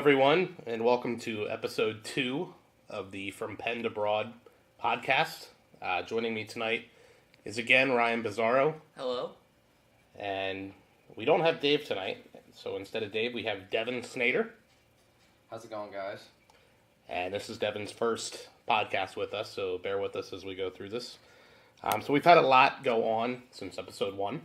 everyone, and welcome to episode 2 of the FromPenn2Broad podcast. Joining me tonight is again Ryan Bizzarro. Hello. And we don't have Dave tonight, so instead of Dave, we have Devin Snader. How's it going, guys? And this is Devin's first podcast with us, so bear with us as we go through this. So we've had a lot go on since episode 1.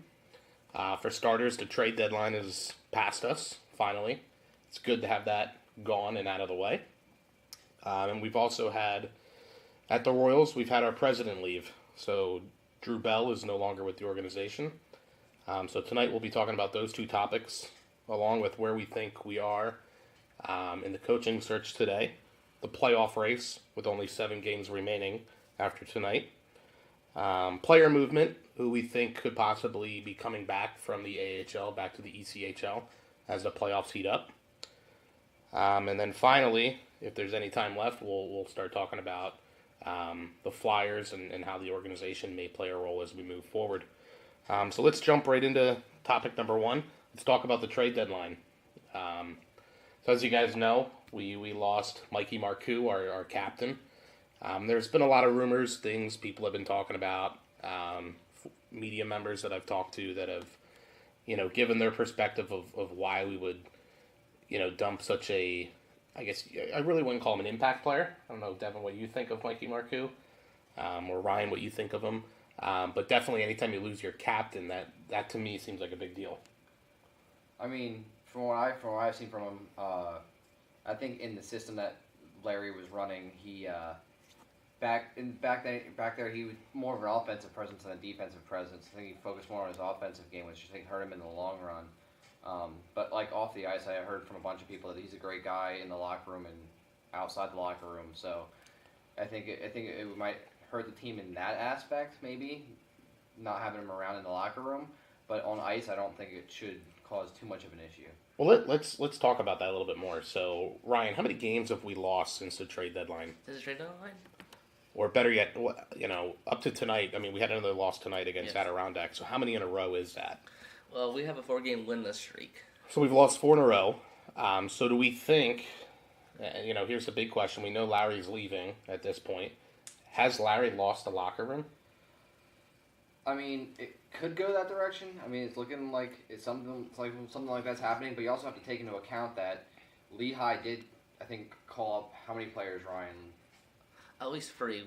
For starters, the trade deadline is past us, finally. It's good to have that gone and out of the way. And we've also had, at the Royals, we've had our president leave. So Drew Bell is no longer with the organization. So tonight we'll be talking about those two topics, along with where we think we are in the coaching search today, the playoff race with only 7 games remaining after tonight, player movement, who we think could possibly be coming back from the AHL back to the ECHL as the playoffs heat up. And then finally, if there's any time left, we'll start talking about the Flyers and how the organization may play a role as we move forward. So let's jump right into topic number 1. Let's talk about the trade deadline. So as you guys know, we lost Mikey Marcoux, our captain. There's been a lot of rumors, things people have been talking about, media members that I've talked to that have, given their perspective of why we would, dump such a, I guess, I really wouldn't call him an impact player. I don't know, Devin, what you think of Mikey Marcoux, or Ryan, what you think of him. But definitely anytime you lose your captain, that to me seems like a big deal. I mean, from what I've seen from him, I think in the system that Larry was running, he back there he was more of an offensive presence than a defensive presence. I think he focused more on his offensive game, which I think hurt him in the long run. But like off the ice, I heard from a bunch of people that he's a great guy in the locker room and outside the locker room. So I think it might hurt the team in that aspect, maybe not having him around in the locker room. But on ice, I don't think it should cause too much of an issue. Well, let's talk about that a little bit more. So Ryan, how many games have we lost since the trade deadline? Since the trade deadline? Or better yet, up to tonight. I mean, we had another loss tonight against Yes. Adirondack. So how many in a row is that? Well, we have a 4-game winless streak. So we've lost 4 in a row. So do we think, here's the big question. We know Larry's leaving at this point. Has Larry lost the locker room? I mean, it could go that direction. I mean, it's looking like something like that's happening. But you also have to take into account that Lehigh did, I think, call up how many players, Ryan? At least 3.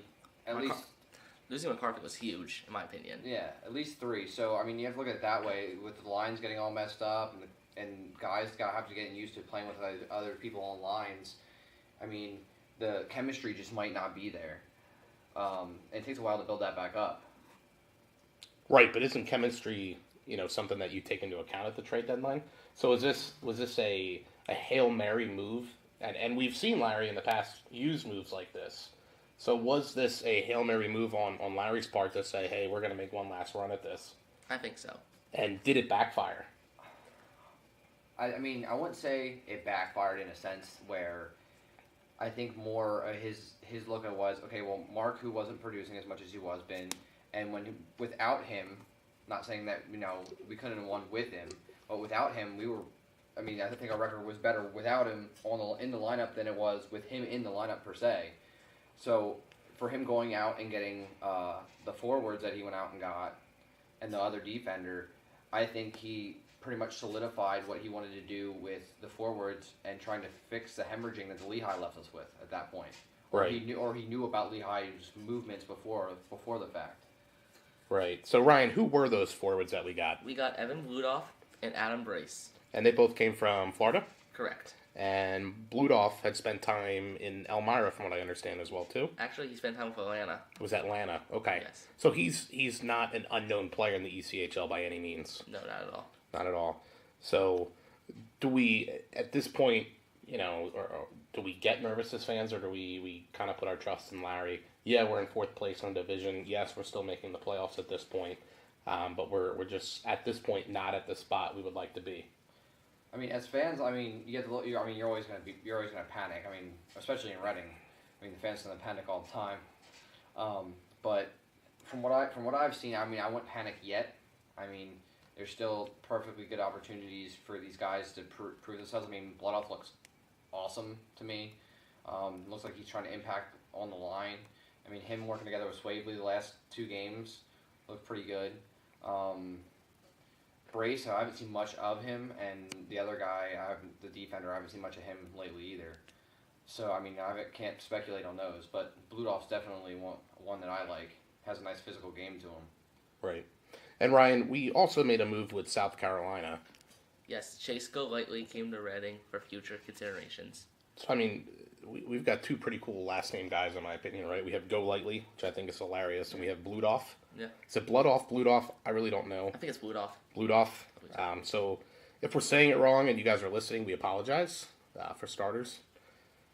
Losing McCarthy was huge, in my opinion. Yeah, at least 3. So, I mean, you have to look at it that way, with the lines getting all messed up and guys have to get used to playing with other people on lines. I mean, the chemistry just might not be there. It takes a while to build that back up. Right, but isn't chemistry, something that you take into account at the trade deadline? So was this a Hail Mary move? And we've seen Larry in the past use moves like this. So was this a Hail Mary move on Larry's part to say, hey, we're going to make one last run at this? I think so. And did it backfire? I mean, I wouldn't say it backfired in a sense where I think more his look at it was, okay, well, Mark, who wasn't producing as much as he was been, and without him, not saying that, we couldn't have won with him, but without him, I think our record was better without him in the lineup than it was with him in the lineup per se. So for him going out and getting the forwards that he went out and got and the other defender, I think he pretty much solidified what he wanted to do with the forwards and trying to fix the hemorrhaging that the Lehigh left us with at that point. Right. He knew about Lehigh's movements before the fact. Right. So Ryan, who were those forwards that we got? We got Evan Bludoff and Adam Brace. And they both came from Florida? Correct. And Bludoff had spent time in Elmira, from what I understand, as well, too. Actually, he spent time with Atlanta. It was Atlanta. Okay. Yes. So he's not an unknown player in the ECHL by any means. No, not at all. Not at all. So do we, at this point, or do we get nervous as fans, or do we kind of put our trust in Larry? Yeah, we're in 4th place in the division. Yes, we're still making the playoffs at this point. But we're just, at this point, not at the spot we would like to be. I mean, as fans, you get to look. You're always gonna panic. I mean, especially in Reading. I mean, the fans gonna panic all the time. But from what I've seen, I wouldn't panic yet. I mean, there's still perfectly good opportunities for these guys to prove themselves. I mean, Bloodoff looks awesome to me. Looks like he's trying to impact on the line. I mean, him working together with Swavely the last 2 games looked pretty good. Brace, I haven't seen much of him, and the other guy, the defender, I haven't seen much of him lately either. So, I mean, can't speculate on those, but Bludolf's definitely one that I like. Has a nice physical game to him. Right. And Ryan, we also made a move with South Carolina. Yes, Chase Golightly came to Reading for future considerations. So, I mean, we've got 2 pretty cool last name guys, in my opinion, right? We have Golightly, which I think is hilarious, and we have Bludolf. Yeah. Is it Bludolf? I really don't know. I think it's Bludolf. Bludolf. So if we're saying it wrong and you guys are listening, we apologize, for starters.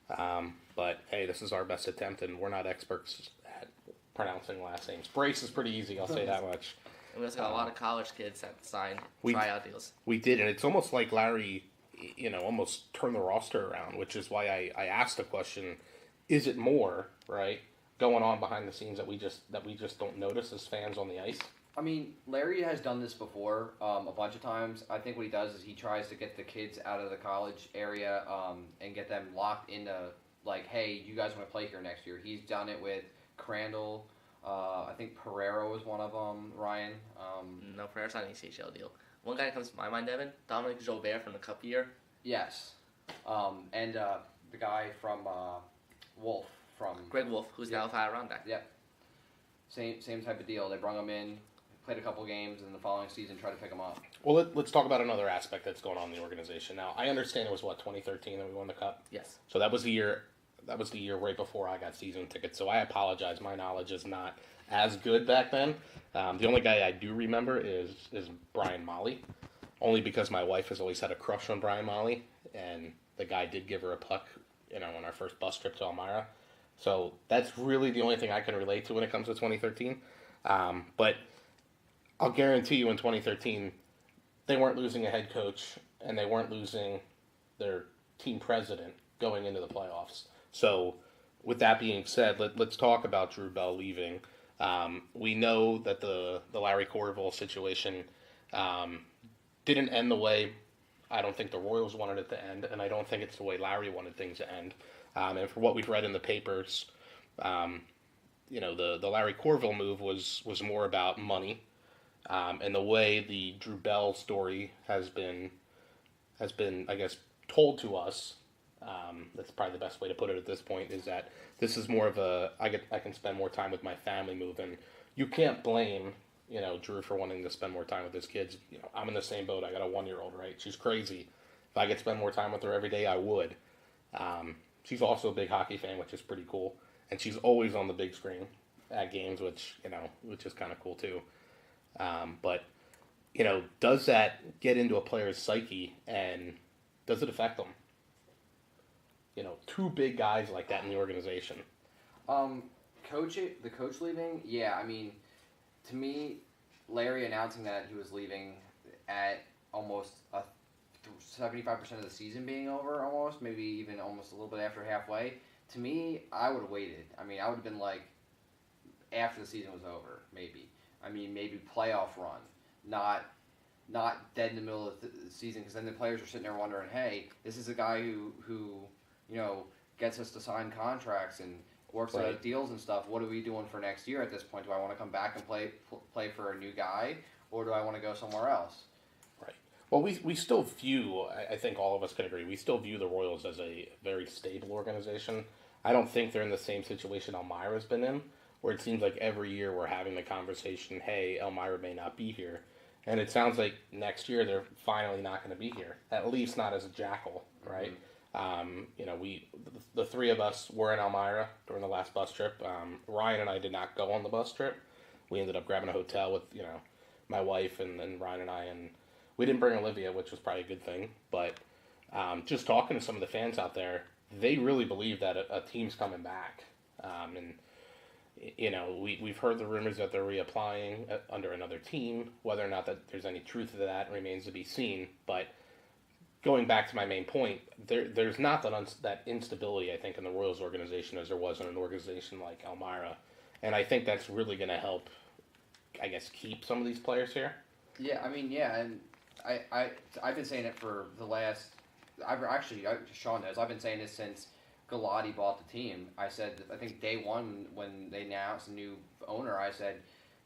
But, hey, this is our best attempt, and we're not experts at pronouncing last names. Brace is pretty easy, I'll say that much. And we also got a lot of college kids that signed tryout deals. We did, and it's almost like Larry, almost turned the roster around, which is why I asked the question, is it more, right, going on behind the scenes that we just don't notice as fans on the ice? I mean, Larry has done this before a bunch of times. I think what he does is he tries to get the kids out of the college area and get them locked into, like, hey, you guys want to play here next year. He's done it with Crandall. I think Pereira was one of them, Ryan. No, Pereira's not an ACHL deal. One guy that comes to my mind, Devin, Dominic Jobert from the Cup year. Yes. And the guy from Wolf. Greg Wolf, who's now with Adirondack. Yep. Same type of deal. They brought him in, played a couple games, and the following season tried to pick him up. Well, let's talk about another aspect that's going on in the organization. Now, I understand it was, 2013 that we won the Cup? Yes. So that was the year right before I got season tickets, so I apologize. My knowledge is not as good back then. The only guy I do remember is Brian Molly, only because my wife has always had a crush on Brian Molly, and the guy did give her a puck, on our first bus trip to Elmira. So that's really the only thing I can relate to when it comes to 2013. But I'll guarantee you in 2013, they weren't losing a head coach, and they weren't losing their team president going into the playoffs. So with that being said, let's talk about Drew Bell leaving. We know that the Larry Corville situation didn't end the way I don't think the Royals wanted it to end, and I don't think it's the way Larry wanted things to end. And for what we've read in the papers, the Larry Corville move was more about money, and the way the Drew Bell story has been, I guess, told to us. That's probably the best way to put it at this point. Is that this is more of I can spend more time with my family move, and you can't blame Drew for wanting to spend more time with his kids. I'm in the same boat. I got a 1-year-old, right? She's crazy. If I could spend more time with her every day, I would. She's also a big hockey fan, which is pretty cool. And she's always on the big screen at games, which is kind of cool too. But does that get into a player's psyche, and does it affect them? 2 big guys like that in the organization. The coach leaving, yeah. I mean, to me, Larry announcing that he was leaving at almost 75% of the season being over, almost, maybe even almost a little bit after halfway. To me, I would have waited. I mean, I would have been like, after the season was over, maybe. I mean, maybe playoff run, not dead in the middle of the season, because then the players are sitting there wondering, hey, this is a guy who gets us to sign contracts and works out deals and stuff. What are we doing for next year at this point? Do I want to come back and play for a new guy, or do I want to go somewhere else? Right. Well, we still view, I think all of us can agree, we still view the Royals as a very stable organization. I don't think they're in the same situation Elmira's been in, where it seems like every year we're having the conversation, hey, Elmira may not be here. And it sounds like next year they're finally not going to be here, at least not as a Jackal, right? Mm-hmm. The 3 of us were in Elmira during the last bus trip. Ryan and I did not go on the bus trip. We ended up grabbing a hotel with, my wife and Ryan and I, and we didn't bring Olivia, which was probably a good thing. But just talking to some of the fans out there, they really believe that a team's coming back. And we've heard the rumors that they're reapplying under another team. Whether or not that there's any truth to that remains to be seen. But going back to my main point, there's not that instability, I think, in the Royals organization as there was in an organization like Elmira. And I think that's really going to help, I guess, keep some of these players here. Yeah, I mean, yeah, and I've been saying it for the last Sean knows, I've been saying this since Galati bought the team. I said, I think day one when they announced a new owner, I said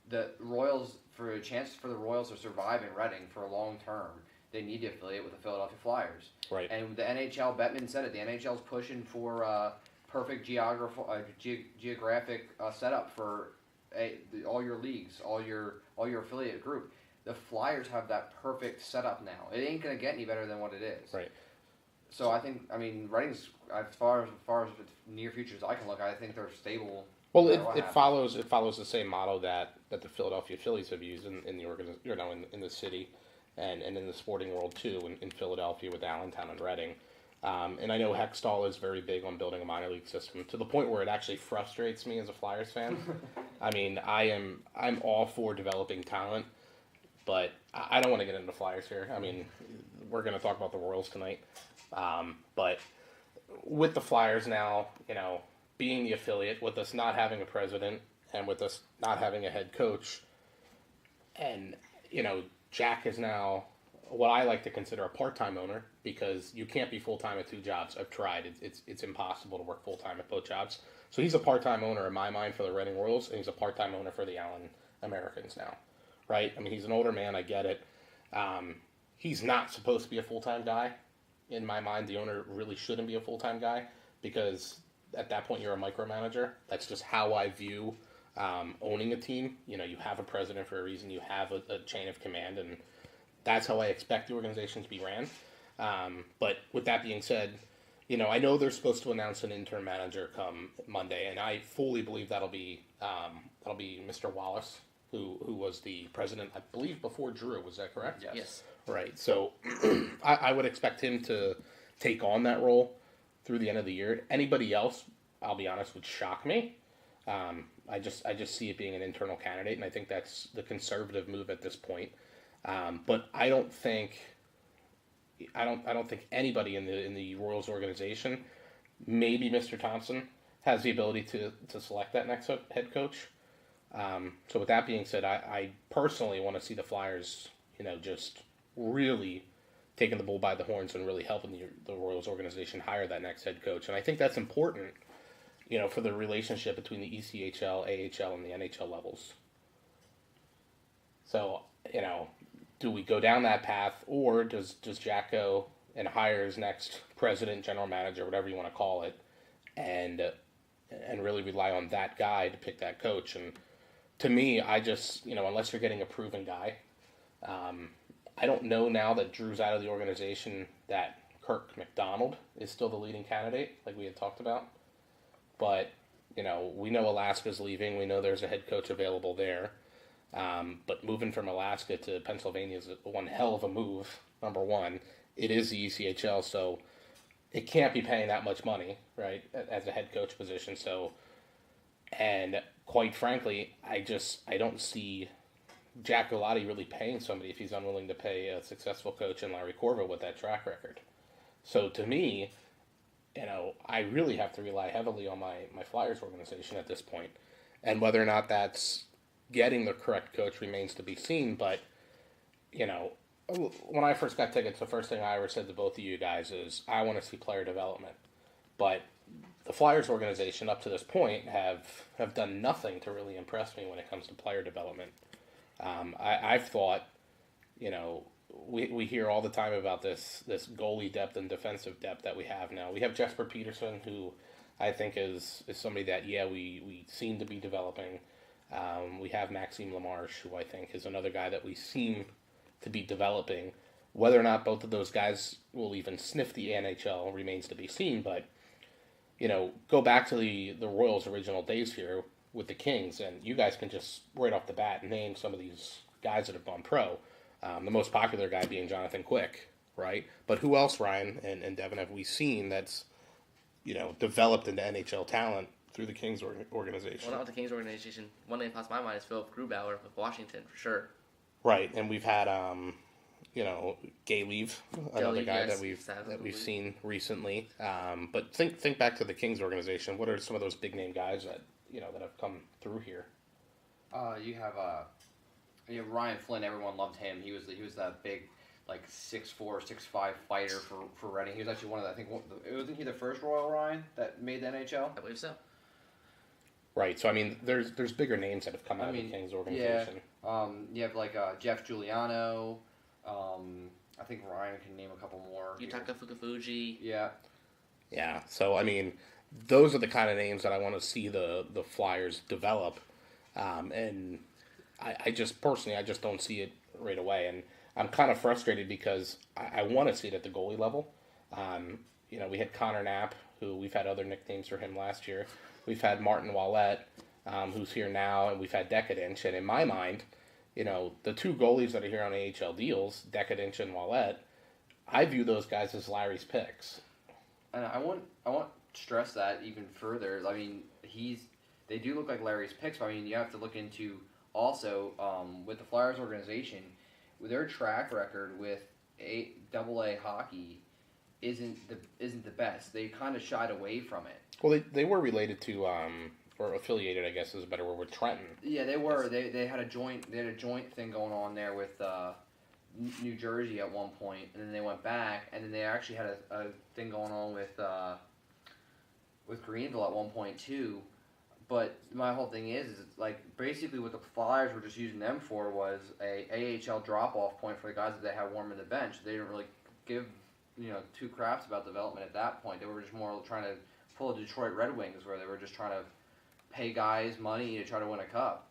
the Royals, for a chance for the Royals to survive in Reading for a long term, they need to affiliate with the Philadelphia Flyers. Right. And the NHL, Bettman said it, the NHL's pushing for perfect geographic setup for all your leagues, all your affiliate group. The Flyers have that perfect setup now. It ain't gonna get any better than what it is. Right. So I mean, Reading's as far as the near future as I can look, I think they're stable. Well, it follows the same model that the Philadelphia Phillies have used in the in the city, and in the sporting world too, in Philadelphia with Allentown and Reading. And I know Hextall is very big on building a minor league system to the point where it actually frustrates me as a Flyers fan. I mean, I'm all for developing talent, but I don't want to get into Flyers here. I mean, we're going to talk about the Royals tonight, but with the Flyers now, being the affiliate, with us not having a president and with us not having a head coach, and Jack is now what I like to consider a part-time owner, because you can't be full-time at two jobs. I've tried. It's impossible to work full-time at both jobs. So he's a part-time owner in my mind for the Reading Royals, and he's a part-time owner for the Allen Americans now, right? I mean, he's an older man. I get it. He's not supposed to be a full-time guy. In my mind, the owner really shouldn't be a full-time guy, because at that point you're a micromanager. That's just how I view owning a team. You have a president for a reason. You have a chain of command, and that's how I expect the organization to be ran. But with that being said, I know they're supposed to announce an interim manager come Monday, and I fully believe that'll be Mr. Wallace, who was the president, I believe, before Drew. Was that correct? Yes. Right. So I would expect him to take on that role through the end of the year. Anybody else, I'll be honest, would shock me. I just see it being an internal candidate, and I think that's the conservative move at this point. But I don't think anybody in the Royals organization, maybe Mr. Thompson, has the ability to select that next head coach. So with that being said, I personally want to see the Flyers, just really taking the bull by the horns and really helping the Royals organization hire that next head coach. And I think that's important, for the relationship between the ECHL, AHL, and the NHL levels. So, do we go down that path, or does Jack go and hire his next president, general manager, whatever you want to call it, and really rely on that guy to pick that coach? And to me, I just, unless you're getting a proven guy, I don't know now that Drew's out of the organization that Kirk McDonald is still the leading candidate, like we had talked about. But, we know Alaska's leaving. We know there's a head coach available there. But moving from Alaska to Pennsylvania is one hell of a move, number one. It is the ECHL, so it can't be paying that much money, right, as a head coach position. So, and quite frankly, I don't see Jack Galati really paying somebody if he's unwilling to pay a successful coach in Larry Corvo with that track record. So to me, I really have to rely heavily on my Flyers organization at this point. And whether or not that's getting the correct coach remains to be seen. But, when I first got tickets, the first thing I ever said to both of you guys is, I want to see player development. But the Flyers organization up to this point have done nothing to really impress me when it comes to player development. I've thought, we hear all the time about this goalie depth and defensive depth that we have now. We have Jesper Peterson, who I think is somebody that, we seem to be developing. We have Maxime Lamarche, who I think is another guy that we seem to be developing. Whether or not both of those guys will even sniff the NHL remains to be seen, but, go back to the Royals' original days here with the Kings, and you guys can just, right off the bat, name some of these guys that have gone pro. The most popular guy being Jonathan Quick, right? But who else, Ryan and Devin, have we seen that's, developed into NHL talent through the Kings organization? Well, not with the Kings organization. One name pops to my mind is Philip Grubauer with Washington, for sure. Right, and we've had, Gay Leave, another guy that we've seen recently. But think back to the Kings organization. What are some of those big name guys that that have come through here? You have Ryan Flynn. Everyone loved him. He was that big like 6'4", 6'5" fighter for Reading. He was actually one of the, I think wasn't he the first Royal Ryan that made the NHL? I believe so. Right. So I mean, there's bigger names that have come out of the Kings organization. Yeah. You have like Jeff Giuliano. I think Ryan can name a couple more. Yutaka Fukufuji. Yeah. Yeah. So I mean, those are the kind of names that I want to see the Flyers develop, and I just personally I just don't see it right away, and I'm kind of frustrated because I want to see it at the goalie level. We had Connor Knapp, who we've had other nicknames for him last year. We've had Martin Ouellet, who's here now, and we've had Decadence. And in my mind, the two goalies that are here on AHL deals, Decadence and Ouellet, I view those guys as Larry's picks. And I want to stress that even further. I mean, they do look like Larry's picks, but I mean, you have to look into also with the Flyers organization, with their track record with AA hockey isn't the best. They kind of shied away from it. Well, they were related to or affiliated, I guess is a better word, with Trenton. Yeah, they were. They had a joint thing going on there with New Jersey at one point, and then they went back, and then they actually had a thing going on with Greenville at one point too. But my whole thing is it's like basically what the Flyers were just using them for was a AHL drop-off point for the guys that they had warming the bench. They didn't really give two craps about development at that point. They were just more trying to pull a Detroit Red Wings where they were just trying to pay guys money to try to win a cup.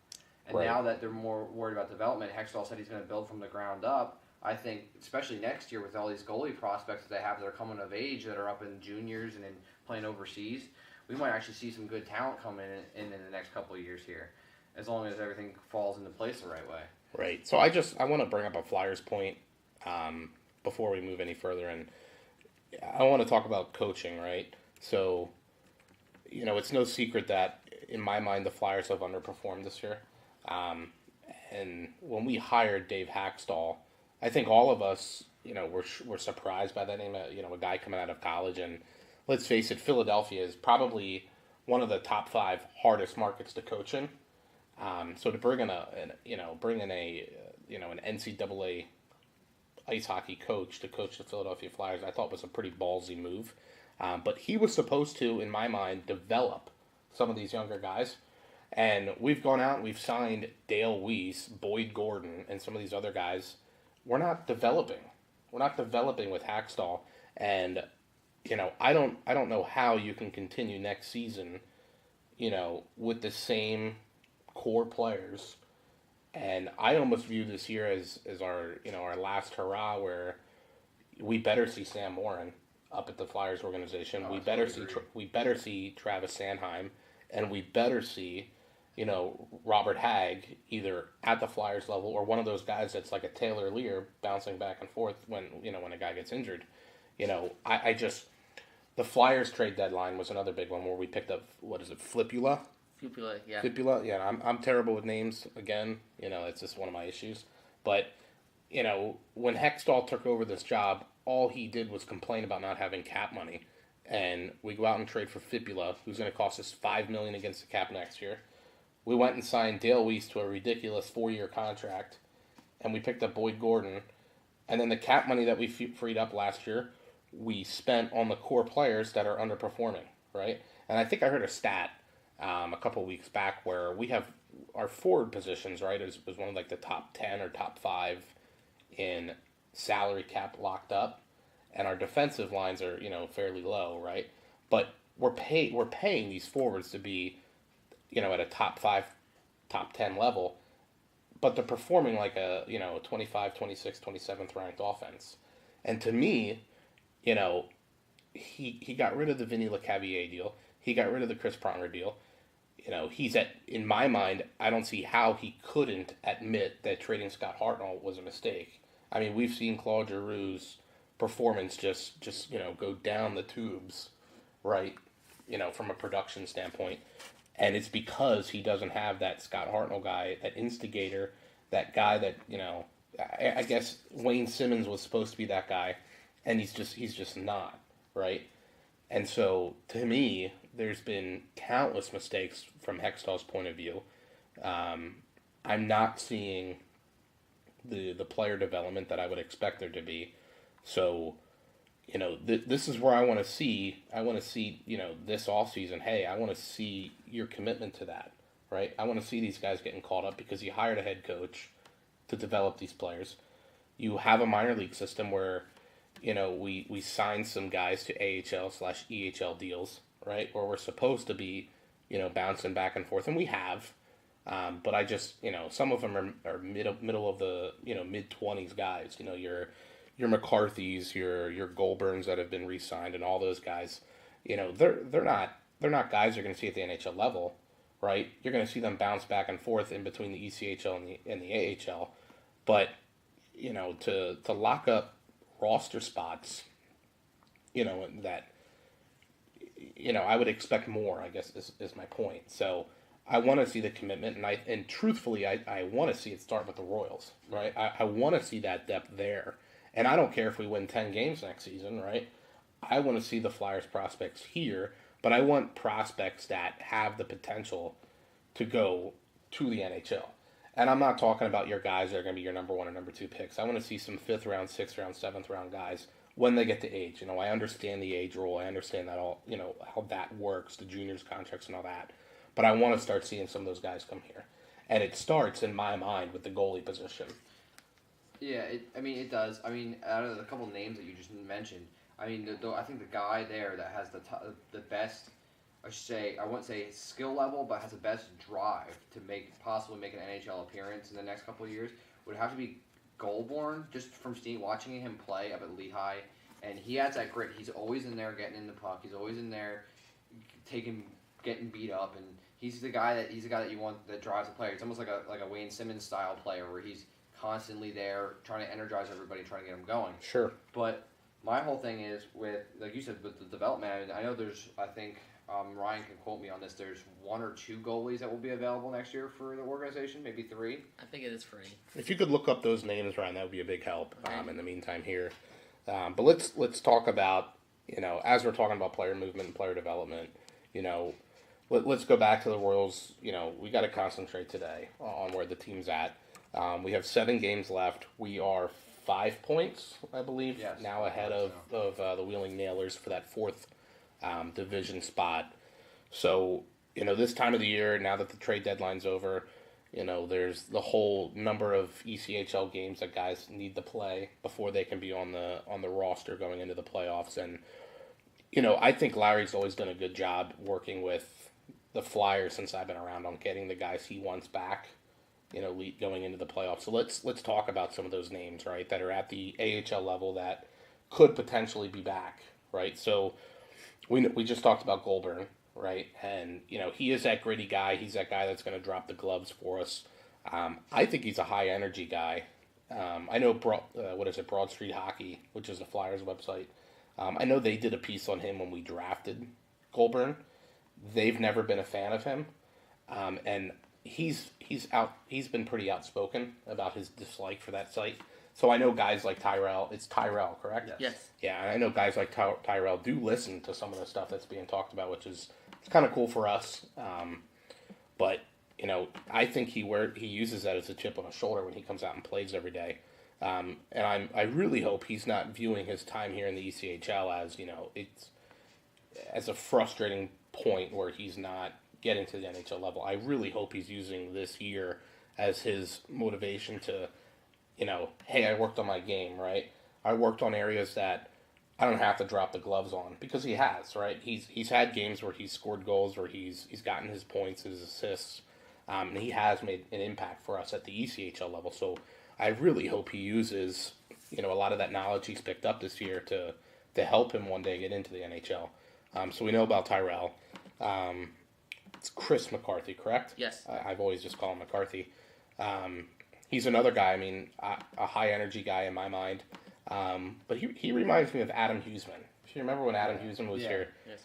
And right. Now that they're more worried about development, Hextall said he's going to build from the ground up. I think, especially next year with all these goalie prospects that they have that are coming of age, that are up in juniors and in playing overseas, we might actually see some good talent come in the next couple of years here, as long as everything falls into place the right way. Right. So I want to bring up a Flyers point before we move any further, and I want to talk about coaching, right? So, it's no secret that, in my mind, the Flyers have underperformed this year. And when we hired Dave Haxtell, I think all of us, were surprised by that name. A guy coming out of college, and let's face it, Philadelphia is probably one of the top 5 hardest markets to coach in. So to bring in an NCAA ice hockey coach to coach the Philadelphia Flyers, I thought was a pretty ballsy move. But he was supposed to, in my mind, develop some of these younger guys. And we've gone out and we've signed Dale Weiss, Boyd Gordon, and some of these other guys. We're not developing. We're not developing with Haxtell. And, I don't know how you can continue next season, with the same core players. And I almost view this year as our, our last hurrah, where we better see Sam Morin up at the Flyers organization. We better see Travis Sanheim, and we better see, Robert Hagg either at the Flyers level or one of those guys that's like a Taylor Lear bouncing back and forth when a guy gets injured. The Flyers trade deadline was another big one where we picked up, Flipula? Fupula, yeah. Fipula, yeah. I'm terrible with names again. It's just one of my issues. But, when Hextall took over this job, all he did was complain about not having cap money. And we go out and trade for Fipula, who's going to cost us $5 million against the cap next year. We went and signed Dale Weiss to a ridiculous 4-year contract, and we picked up Boyd Gordon. And then the cap money that we freed up last year, we spent on the core players that are underperforming, right? And I think I heard a stat a couple weeks back where we have our forward positions, right, is one of like the top 10 or top 5 in salary cap locked up, and our defensive lines are fairly low, right? But we're paying these forwards to be at a top 5, top 10 level, but they're performing like a 25, 26, 27th ranked offense. And to me, he got rid of the Vinny Lecavalier deal. He got rid of the Chris Pronger deal. In my mind, I don't see how he couldn't admit that trading Scott Hartnell was a mistake. I mean, we've seen Claude Giroux's performance just go down the tubes, right? From a production standpoint. And it's because he doesn't have that Scott Hartnell guy, that instigator, that guy that, I guess Wayne Simmons was supposed to be that guy, and he's just not, right? And so, to me, there's been countless mistakes from Hextall's point of view. I'm not seeing the player development that I would expect there to be. So, this is where I want to see. I want to see, this offseason, hey, I want to see your commitment to that, right? I want to see these guys getting called up because you hired a head coach to develop these players. You have a minor league system where, we signed some guys to AHL/EHL deals, right? Or we're supposed to be, bouncing back and forth, and we have. But I just, some of them are middle of the, mid-20s guys. Your McCarthy's, your Goldberns that have been re-signed, and all those guys. They're not guys you're going to see at the NHL level, right? You're going to see them bounce back and forth in between the ECHL and the AHL. But, to lock up roster spots, that, I would expect more, I guess, is my point. So I want to see the commitment, and truthfully, I want to see it start with the Royals, right? I want to see that depth there. And I don't care if we win 10 games next season, right? I want to see the Flyers prospects here, but I want prospects that have the potential to go to the NHL. And I'm not talking about your guys that are going to be your number 1 or number 2 picks. I want to see some 5th round, 6th round, 7th round guys when they get to age. I understand the age rule. I understand that all, how that works, the juniors contracts and all that. But I want to start seeing some of those guys come here. And it starts, in my mind, with the goalie position. Yeah, it does. Out of the couple names that you just mentioned, I think the guy there that has the best, I wouldn't say skill level, but has the best drive to possibly make an NHL appearance in the next couple of years would have to be Goldborn, just from watching him play up at Lehigh. And he has that grit. He's always in there getting in the puck. He's always in there getting beat up. And he's the guy that you want that drives the player. It's almost like a Wayne Simmons style player where he's constantly there trying to energize everybody, trying to get them going. Sure. But my whole thing is with, like you said, with the development, I know I think Ryan can quote me on this, there's 1 or 2 goalies that will be available next year for the organization, maybe 3. I think it is 3. If you could look up those names, Ryan, that would be a big help in the meantime here. But let's talk about, as we're talking about player movement and player development, let's go back to the Royals. We got to concentrate today on where the team's at. We have 7 games left. We are 5 points, I believe, now ahead of the Wheeling Nailers for that 4th division spot. So, this time of the year, now that the trade deadline's over, there's the whole number of ECHL games that guys need to play before they can be on the roster going into the playoffs. And, I think Larry's always done a good job working with the Flyers since I've been around on getting the guys he wants back, going into the playoffs. So let's talk about some of those names, right, that are at the AHL level that could potentially be back, right? So we just talked about Goldberg, right? And, he is that gritty guy. He's that guy that's going to drop the gloves for us. I think he's a high-energy guy. I know, Broad Street Hockey, which is the Flyers website. I know they did a piece on him when we drafted Goldberg. They've never been a fan of him. And he's been pretty outspoken about his dislike for that site. So I know guys like Tyrell. It's Tyrell, correct? Yes. Yeah, I know guys like Tyrell do listen to some of the stuff that's being talked about, which is it's kind of cool for us. But I think he uses that as a chip on his shoulder when he comes out and plays every day. And I really hope he's not viewing his time here in the ECHL as it's as a frustrating point where he's not getting to the NHL level. I really hope he's using this year as his motivation to, hey, I worked on my game, right? I worked on areas that I don't have to drop the gloves on, because he has, right? He's had games where he's scored goals, where he's gotten his points, his assists, and he has made an impact for us at the ECHL level. So I really hope he uses, a lot of that knowledge he's picked up this year to help him one day get into the NHL. So we know about Tyrell. It's Chris McCarthy, correct? Yes. I've always just called him McCarthy. He's another guy, a high-energy guy in my mind. But he reminds me of Adam Huseman. If you remember when Adam Huseman was here, Yes.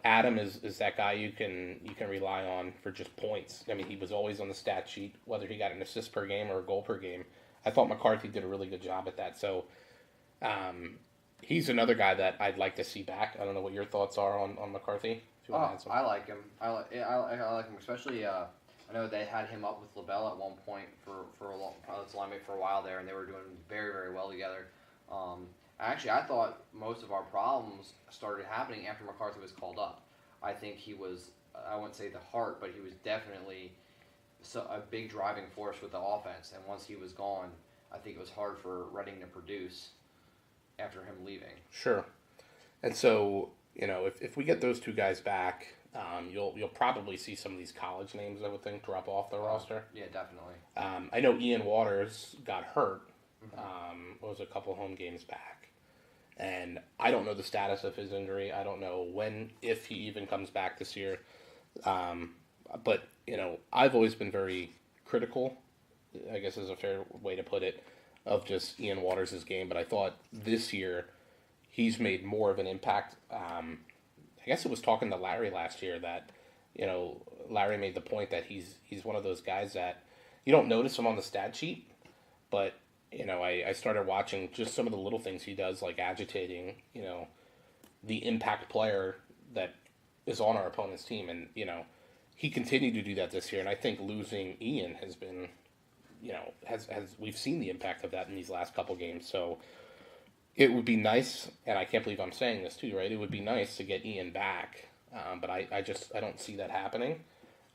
Adam is that guy you can rely on for just points. He was always on the stat sheet, whether he got an assist per game or a goal per game. I thought McCarthy did a really good job at that. So he's another guy that I'd like to see back. I don't know what your thoughts are on McCarthy. If you want to add something. I like him. I like him, especially. I know they had him up with LaBelle at one point for a long linemate for a while there, and they were doing very, very well together. Actually, I thought most of our problems started happening after McCarthy was called up. I think he was, I wouldn't say the heart, but he was definitely a big driving force with the offense. And once he was gone, I think it was hard for Reading to produce after him leaving. Sure. And so, if we get those two guys back, you'll probably see some of these college names, I would think, drop off the roster. Yeah, definitely. I know Ian Waters got hurt. Was a couple home games back. And I don't know the status of his injury. I don't know if he even comes back this year. But, I've always been very critical, I guess is a fair way to put it, of just Ian Waters' game. But I thought this year he's made more of an impact. I guess it was talking to Larry last year that, Larry made the point that he's one of those guys that you don't notice him on the stat sheet, but I started watching just some of the little things he does, like agitating, the impact player that is on our opponent's team. And, he continued to do that this year. And I think losing Ian has been, we've seen the impact of that in these last couple games. So it would be nice, and I can't believe I'm saying this too, right? It would be nice to get Ian back. But I don't see that happening.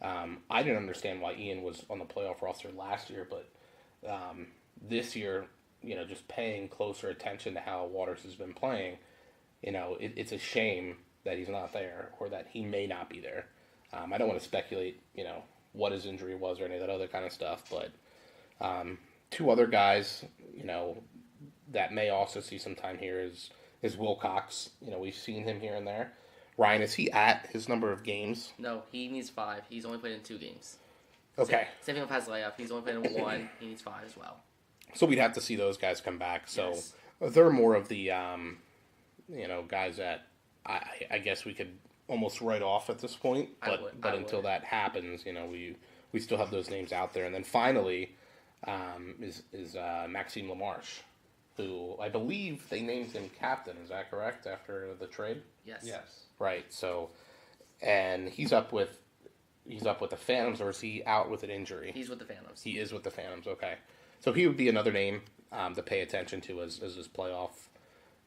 I didn't understand why Ian was on the playoff roster last year, but, this year, just paying closer attention to how Waters has been playing, it's a shame that he's not there or that he may not be there. I don't want to speculate, what his injury was or any of that other kind of stuff, but two other guys, that may also see some time here is Wilcox. We've seen him here and there. Ryan, is he at his number of games? No, he needs 5. He's only played in 2 games. Okay. Same thing with Haslea. He's only played in 1. He needs 5 as well. So we'd have to see those guys come back. So Yes. they're more of the, guys that I guess we could almost write off at this point. But until that happens, we still have those names out there. And then finally is Maxime Lamarche, who I believe they named him captain. Is that correct, after the trade? Yes. Yes. Right. So, and he's up with the Phantoms, or is he out with an injury? He's with the Phantoms. He is with the Phantoms. Okay. So he would be another name to pay attention to as this playoff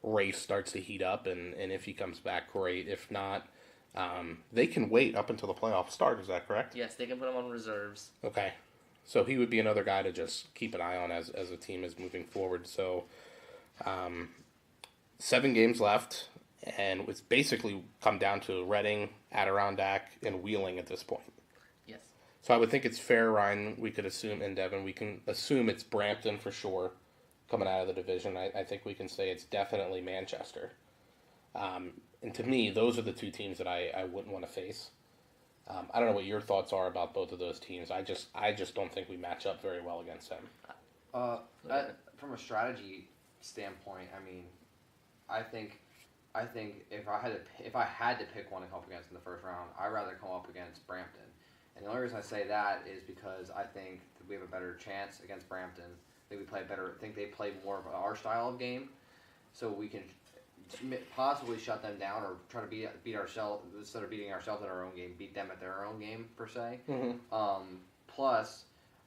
race starts to heat up, and if he comes back, great. If not, they can wait up until the playoffs start. Is that correct? Yes, they can put him on reserves. Okay. So he would be another guy to just keep an eye on as a team is moving forward. So 7 games left, and it's basically come down to Reading, Adirondack, and Wheeling at this point. Yes. So I would think it's fair, Ryan, we could assume, and Devin, we can assume it's Brampton for sure coming out of the division. I think we can say it's definitely Manchester. And to me, those are the 2 teams that I wouldn't want to face. I don't know what your thoughts are about both of those teams. I just don't think we match up very well against them. From a strategy standpoint, I mean, I think if I had to pick one to come up against in the first round, I'd rather come up against Brampton. And the only reason I say that is because I think that we have a better chance against Brampton. I think we play better. I think they play more of our style of game, so we can possibly shut them down or try to beat ourselves instead of beating ourselves at our own game, beat them at their own game per se. Mm-hmm. Plus,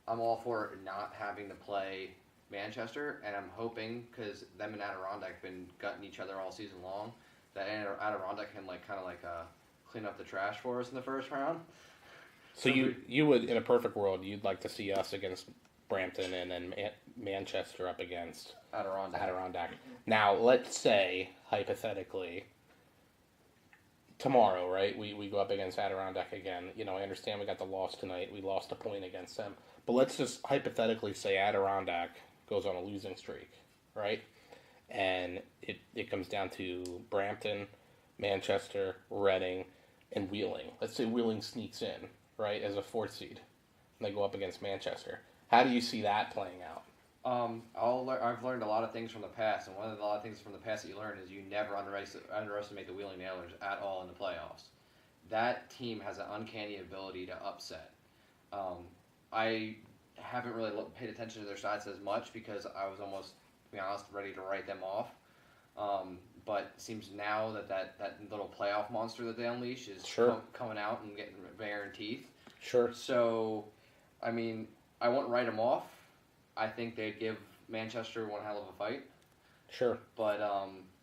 I'm all for not having to play Manchester, and I'm hoping, because them and Adirondack have been gutting each other all season long, that Adirondack can clean up the trash for us in the first round. So you would, in a perfect world, you'd like to see us against Brampton and then Manchester up against Adirondack. Now, let's say, hypothetically, tomorrow, right, we go up against Adirondack again. I understand we got the loss tonight. We lost a point against them. But let's just hypothetically say Adirondack goes on a losing streak, right? And it comes down to Brampton, Manchester, Reading, and Wheeling. Let's say Wheeling sneaks in, right, as a 4th seed, and they go up against Manchester. How do you see that playing out? I've learned a lot of things from the past, and one of the lot of things from the past that you learn is you never underestimate the Wheeling Nailers at all in the playoffs. That team has an uncanny ability to upset. I haven't really paid attention to their stats as much because I was almost, to be honest, ready to write them off. But it seems now that little playoff monster that they unleash is coming out and getting baring teeth. Sure. So, I mean, I wouldn't write them off. I think they'd give Manchester one hell of a fight. Sure. But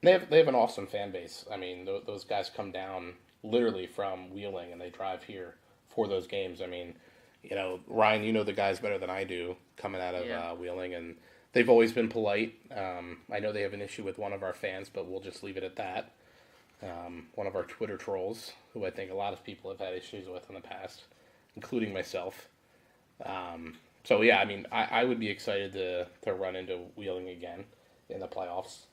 They have an awesome fan base. I mean, those guys come down literally from Wheeling and they drive here for those games. I mean, Ryan, you know the guys better than I do coming out of Wheeling, and they've always been polite. I know they have an issue with one of our fans, but we'll just leave it at that. One of our Twitter trolls, who I think a lot of people have had issues with in the past, including myself. So yeah, I mean, I would be excited to run into Wheeling again in the playoffs.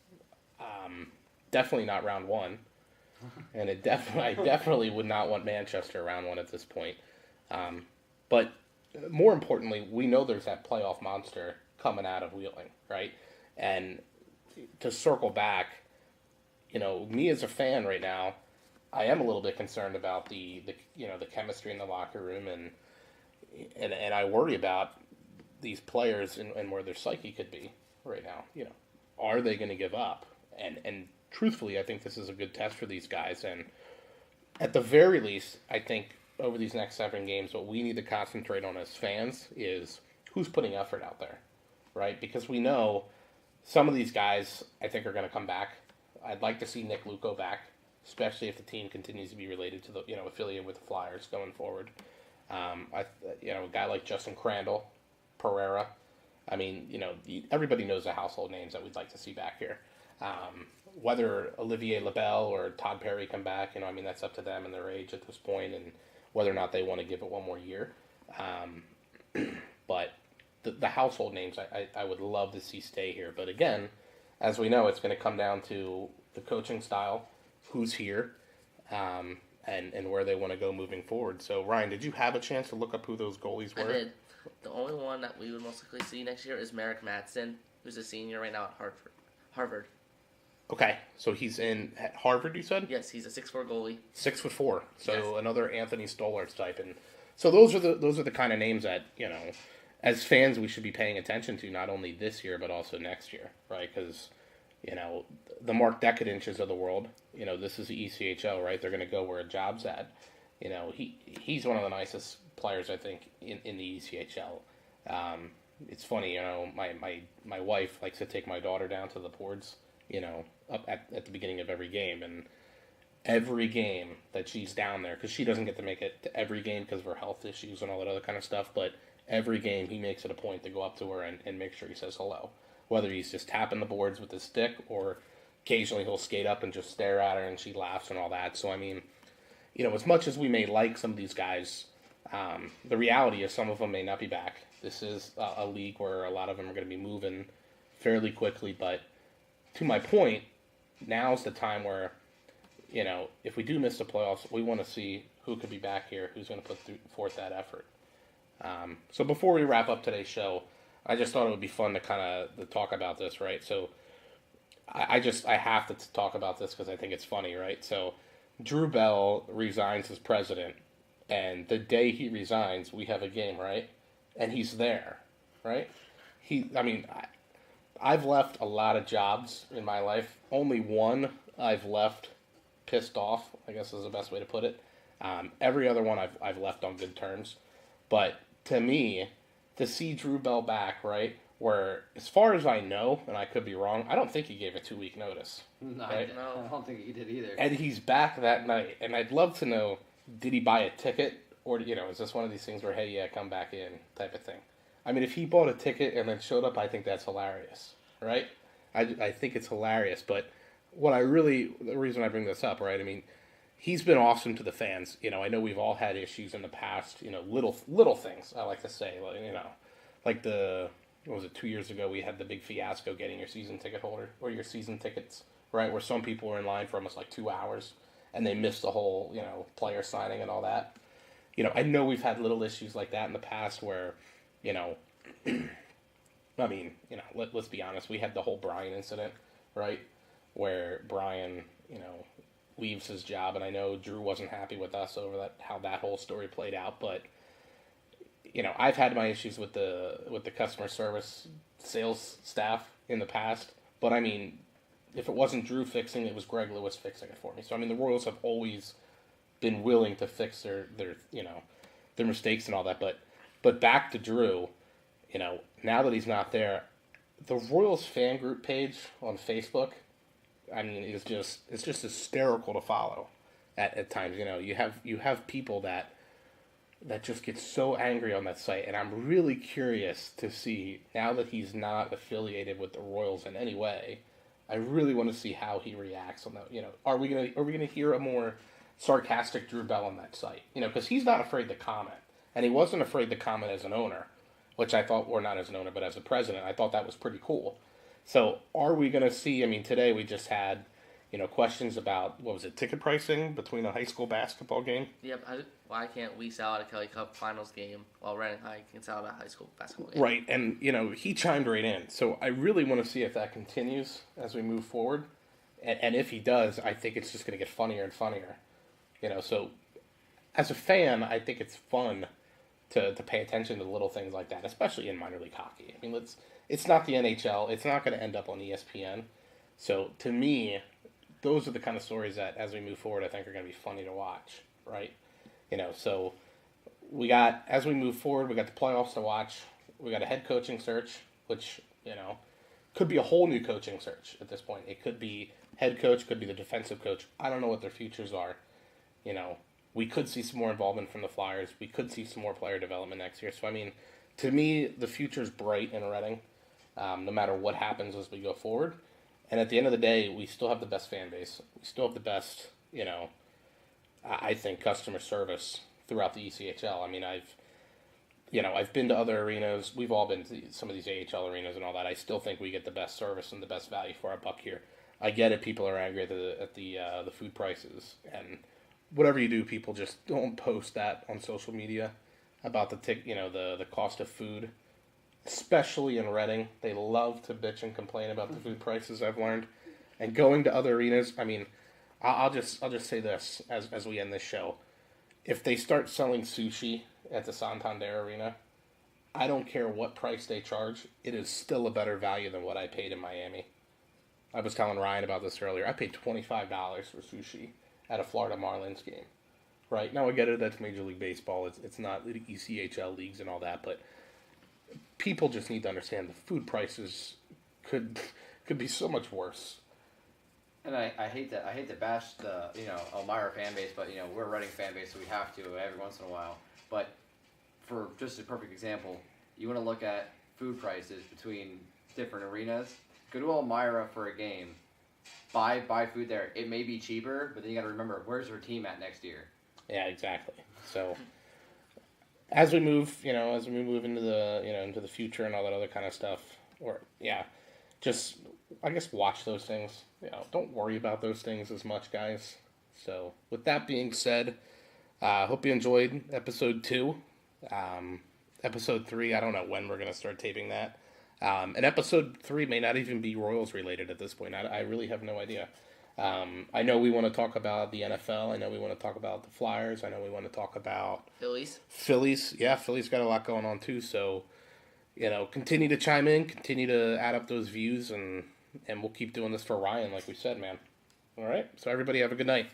Definitely not round one, and I definitely would not want Manchester round one at this point. But more importantly, we know there's that playoff monster coming out of Wheeling, right? And to circle back, me as a fan right now, I am a little bit concerned about the chemistry in the locker room, and I worry about these players and where their psyche could be right now. Are they going to give up? And truthfully, I think this is a good test for these guys. And at the very least, I think over these next 7 games, what we need to concentrate on as fans is who's putting effort out there, right? Because we know some of these guys, I think, are going to come back. I'd like to see Nick Luco back, especially if the team continues to be related to the affiliate with the Flyers going forward. A guy like Justin Crandall, Pereira. I mean, everybody knows the household names that we'd like to see back here. Whether Olivier Labelle or Todd Perry come back, I mean, that's up to them and their age at this point, and whether or not they want to give it one more year. But the household names I would love to see stay here. But again, as we know, it's going to come down to the coaching style, who's here, and where they want to go moving forward. So, Ryan, did you have a chance to look up who those goalies were? I did. The only one that we would most likely see next year is Merrick Matson, who's a senior right now at Harvard. Okay, so he's at Harvard, you said? Yes, he's a 6'4" goalie. 6'4", so yes. Another Anthony Stolarz type, and so those are the kind of names that as fans we should be paying attention to, not only this year but also next year, right? Because the Mark Decadinches of the world, this is the ECHL, right? They're going to go where a job's at. He's one of the nicest players I think in the ECHL. It's funny, my wife likes to take my daughter down to the boards, up at the beginning of every game, and every game that she's down there, because she doesn't get to make it to every game because of her health issues and all that other kind of stuff, but every game he makes it a point to go up to her and make sure he says hello. Whether he's just tapping the boards with his stick or occasionally he'll skate up and just stare at her and she laughs and all that. So, I mean, as much as we may like some of these guys, the reality is some of them may not be back. This is a league where a lot of them are going to be moving fairly quickly, but to my point, now's the time where, if we do miss the playoffs, we want to see who could be back here, who's going to put forth that effort. So before we wrap up today's show, I just thought it would be fun to kind of talk about this, right? So I have to talk about this because I think it's funny, right? So Drew Bell resigns as president, and the day he resigns, we have a game, right? And he's there, right? I've left a lot of jobs in my life. Only one I've left pissed off, I guess is the best way to put it. Every other one I've left on good terms. But to me, to see Drew Bell back, right, where as far as I know, and I could be wrong, I don't think he gave a 2-week notice. No, right? I don't think he did either. And he's back that night. And I'd love to know, did he buy a ticket? Or, is this one of these things where, hey, yeah, come back in type of thing? I mean, if he bought a ticket and then showed up, I think that's hilarious, right? I think it's hilarious. But the reason I bring this up, right, I mean, he's been awesome to the fans. I know we've all had issues in the past, little things, I like to say. Like what was it, 2 years ago, we had the big fiasco getting your season ticket holder, or your season tickets, right, where some people were in line for almost like 2 hours, and they missed the whole, player signing and all that. I know we've had little issues like that in the past where, I mean, let's be honest, we had the whole Brian incident, right, where Brian, leaves his job, and I know Drew wasn't happy with us over how that whole story played out, but I've had my issues with the customer service sales staff in the past, but I mean, if it wasn't Drew fixing it, was Greg Lewis fixing it for me. So I mean, the Royals have always been willing to fix their their mistakes and all that. But back to Drew, now that he's not there, the Royals fan group page on Facebook, I mean, it's just hysterical to follow at times. You have people that just get so angry on that site, and I'm really curious to see, now that he's not affiliated with the Royals in any way, I really want to see how he reacts on that. Are we gonna hear a more sarcastic Drew Bell on that site? Because he's not afraid to comment, and he wasn't afraid to comment as an owner, which I thought, or not as an owner, but as a president, I thought that was pretty cool. So are we gonna see? I mean, today we just had, questions about, what was it, ticket pricing between a high school basketball game? Yep. Why can't we sell out a Kelly Cup Finals game while Reading High can sell out a high school basketball game? Right, and he chimed right in. So I really want to see if that continues as we move forward, and if he does, I think it's just going to get funnier and funnier. So as a fan, I think it's fun to pay attention to little things like that, especially in minor league hockey. I mean, it's not the NHL. It's not going to end up on ESPN. So to me, those are the kind of stories that, as we move forward, I think are going to be funny to watch, right? So as we move forward, we got the playoffs to watch. We got a head coaching search, which, could be a whole new coaching search at this point. It could be head coach, could be the defensive coach. I don't know what their futures are. We could see some more involvement from the Flyers. We could see some more player development next year. So, I mean, to me, the future's bright in Reading, no matter what happens as we go forward. And at the end of the day, we still have the best fan base. We still have the best, I think, customer service throughout the ECHL. I mean, I've been to other arenas. We've all been to some of these AHL arenas and all that. I still think we get the best service and the best value for our buck here. I get it. People are angry at the food prices, and whatever you do, people just don't post that on social media about the cost of food, especially in Reading. They love to bitch and complain about the food prices, I've learned. And going to other arenas, I mean, I'll just say this as we end this show. If they start selling sushi at the Santander Arena, I don't care what price they charge. It is still a better value than what I paid in Miami. I was telling Ryan about this earlier. I paid $25 for sushi at a Florida Marlins game. Right? Now I get it, that's Major League Baseball. It's not the ECHL leagues and all that, but people just need to understand the food prices could be so much worse. And I hate to bash the Elmira fan base, but we're a Reading fan base, so we have to every once in a while. But for just a perfect example, you want to look at food prices between different arenas. Go to Elmira for a game, buy food there. It may be cheaper, but then you got to remember, where's her team at next year? Yeah, exactly. So as we move into the future and all that other kind of stuff, just I guess watch those things. Don't worry about those things as much, guys. So with that being said, hope you enjoyed episode 2. Episode 3, I don't know when we're gonna start taping that. And episode 3 may not even be Royals related at this point. I really have no idea. I know we want to talk about the NFL. I know we want to talk about the Flyers. I know we want to talk about Phillies. Yeah, Phillies got a lot going on too. So, continue to chime in, continue to add up those views, and we'll keep doing this for Ryan, like we said, man. All right. So everybody have a good night.